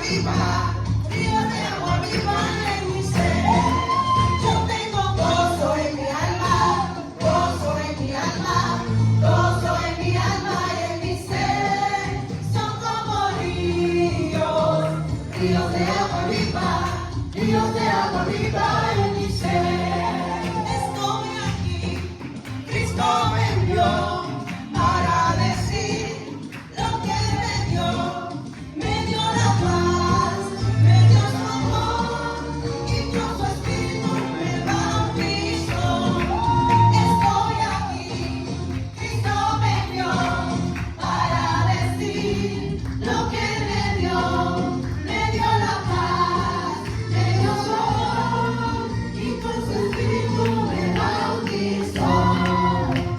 viva, ríos de agua viva en mi ser. Yo tengo gozo en mi alma, gozo en mi alma, gozo en mi alma y en mi ser. Son como ríos, ríos de agua viva, ríos de agua viva en mi ser. Estoy aquí, Cristo me envió para decir lo que me dio la paz, me dio su amor y con su espíritu me bautizó. Estoy aquí, Cristo me envió para decir lo que me dio la paz, me dio su amor y con su espíritu me bautizó.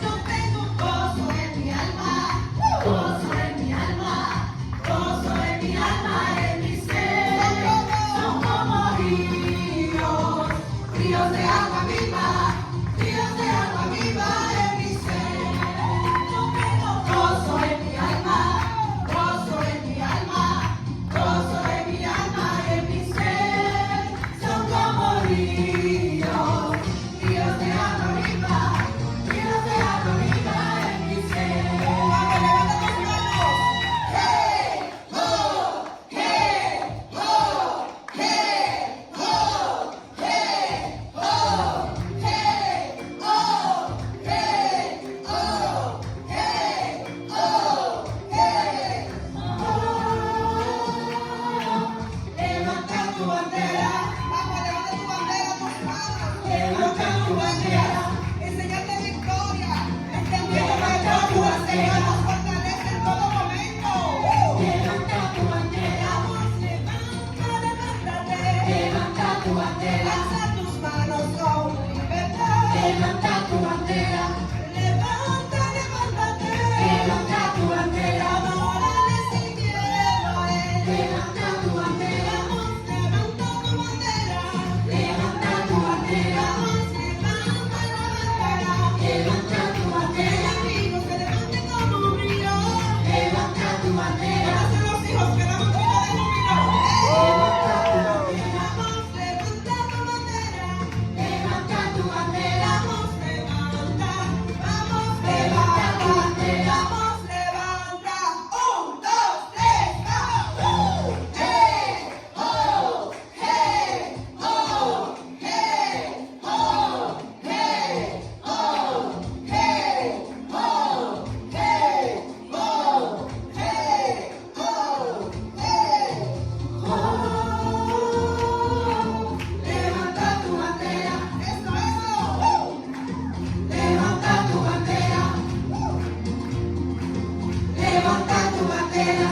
Yo tengo gozo en mi alma, gozo en mi alma, gozo en mi alma y en mi ser. Son como ríos, ríos de agua viva, ríos de agua viva en mi ser. Yo tengo gozo en mi alma, gozo en mi alma, gozo en mi alma y en mi ser. Son como ríos, ríos de agua viva, ríos de agua viva en mi ser. Levanta tus manos. Hey, ho, hey, ho, hey, ho, hey, ho, hey, ho, hey, ho, hey, ho, hey, ho. Levanta tu bandera. Vamos, levanta tu bandera, tus manos. Levanta tu bandera. Enseñarte victoria. Levanta tu bandera. Nos fortalece en todo momento. Levanta tu bandera. Vamos, levántate. Levanta tu bandera. Alza tus manos con libertad. Levanta tu bandera. Levántate. Levanta tu bandera. Adórale siguiendo a él. Levanta tu bandera. Vamos, levanta tu bandera. Levanta tu bandera. Vamos, levanta la bandera. Levanta tu bandera. Amigos, se levante como un río. Levanta tu bandera. Hacen los hijos que la bandera de júbilo. Levanta tu bandera. Vamos, levanta tu bandera. Levanta tu bandera. Vamos, levanta. Vamos, levanta tu bandera. Vamos, levanta. 1, 2, 3, ¡vamos! Hey, ho, hey, ho, hey, ho, hey, ho, hey, ho, hey, ho, hey, ho, hey, ho. Levanta tu bandera. Eso. Levanta tu bandera. Levanta tu bandera.